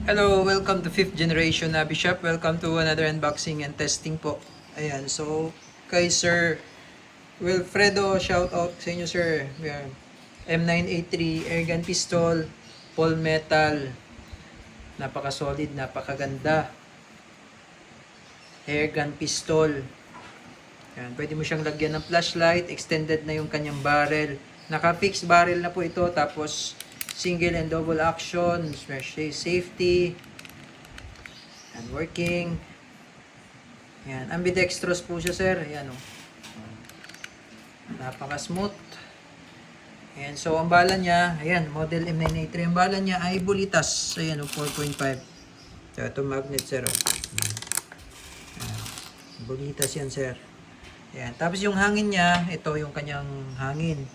Hello, welcome to 5th generation na Bishop. Welcome to another unboxing and testing po. Ayan, so kay Sir Wilfredo, shout out sa inyo sir. Ayan. M9A3 airgun pistol, full metal. Napaka solid, napakaganda. Airgun pistol. Ayan, pwede mo siyang lagyan ng flashlight, extended na yung kanyang barrel. Naka-fixed barrel na po ito, tapos single and double action, safety, and working. Ayan, ambidextrous po siya sir. Ayan o. Napaka-smooth. Ayan, so ang bala niya, ayan, model M9A3. Ang bala niya ay bulitas. Ayan o, 4.5. So, ito magnet sir o. Ayan, bulitas yan sir. Ayan, tapos yung hangin niya, ito yung kanyang hangin.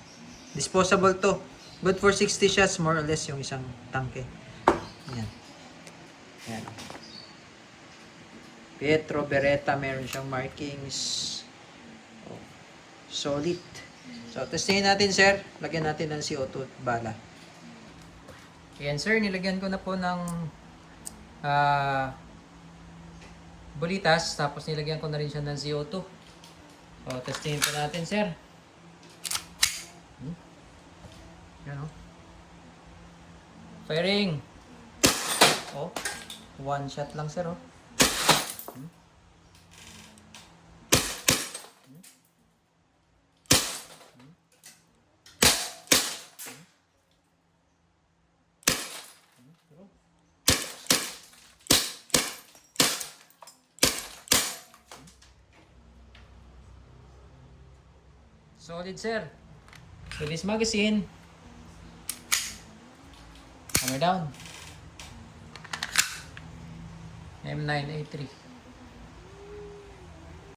Disposable to. Good for 60 shots, more or less yung isang tangke. Ayan. Ayan. Pietro Beretta, meron siyang markings. Oh, solid. So, testingin natin sir. Lagyan natin ng CO2 bala. Ayan sir, nilagyan ko na po ng bulitas. Tapos nilagyan ko na rin siya ng CO2. So, testingin po natin sir. Yan o. Firing. Oh, one shot lang sir oh. Solid sir. So this magazine, hammer down. M9A3.